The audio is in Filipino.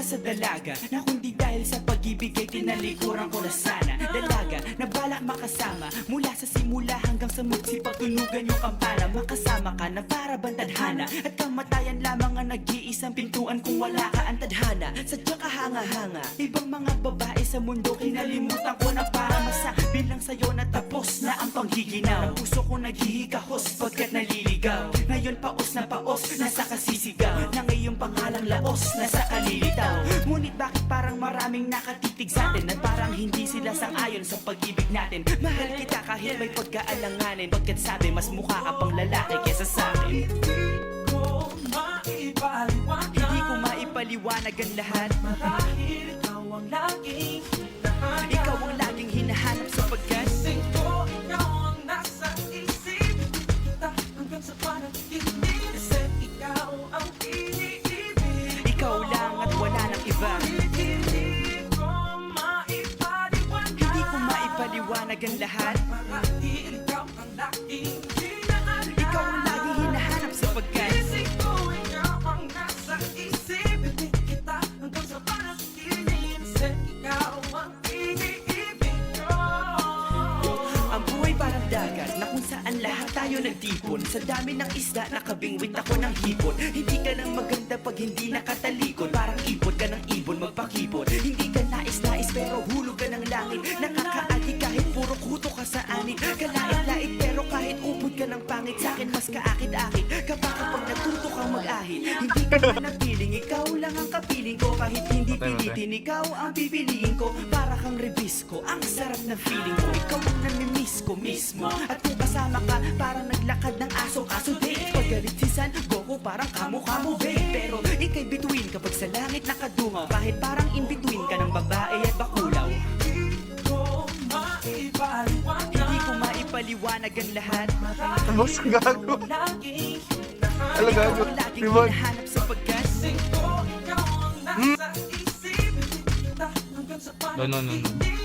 sa dalaga na kundi dahil sa pag-ibig ay tinalikuran ko na sana. Dalaga na balak makasama mula sa simula hanggang sa magsipagtunugan yung kampana. Makasama ka na para bantadhana at kamatayan lamang ang nag-iisang pintuan kung wala ka ang tadhana. Sadyang kahanga-hanga ibang mga babae sa mundo kinalimutan ko na para masabi lang sa'yo na tapos na ang panghiginaw. Ang puso ko naghihikahos pagkat naliligaw. Ngayon paos na paos, nasa kasisigaw na ngayong pangalang laos, nasa kalilitaw. Ngunit bakit parang maraming nakatitig sa atin at parang hindi sila sang-ayon sa pag-ibig natin. Mahal kita kahit may pagkaalanganin, pagkat sabi mas mukha ka pang lalaki kesa sa akin. Hindi ko maipaliwanag ang lahat. Marahil ikaw ang laging hinahanap. Ikaw ang laging hinahanap sapagkat Ikaw ang nasa isip kita hanggang sa panaginip. Kasi ikaw ang iniibig. ikaw lang at wala nang iba. Hindi ko maipaliwanag. Hindi ko maipaliwanag ang lahat. Marahil ikaw ang laging hinahanap. Ikaw ang laging hinahanap sapagkat Ikaw ang nasa isip kita hanggang sa panaginip. Kasi ikaw ang iniibig ko. ang buhay parang dagat na kung saan lahat tayo nagtipon. Sa dami ng isda nakabingwit ako ng hipon. Hindi ka lang maganda pag hindi nakatalikod. Parang ipon ka ng ibon magpakipon. Hindi ka nais-nais pero hulog ka ng langit. Nakakaagi kahit puro kuto ka sa anit. Kalait-lait pero kahit upod ka ng pangit. Sa'kin mas kaakit-akit kapag natuto kang mag-ahit. Hindi ka na napiling, ikaw lang ang kapiling ko. Kahit hindi pilitin, ikaw ang pipiliin ko. Para kang rebisco, ang sarap ng feeling ko. Ikaw ang namimiss ko mismo. At kung kasama ka, parang naglakad ng aso. Kaso di, paggalit si San Goku, parang kamo-kamo babe. Pero ika'y bituin kapag sa langit nakadungaw. Kahit parang in-between ka ng babae at bakulaw. Hindi ko maipaliwanag ang lahat. Boss, gago. Laging Ala, Ikaw gago. ang laging Remote. hinahanap sapagkat ikaw ang nasa isip kita hanggang sa No. panaginip.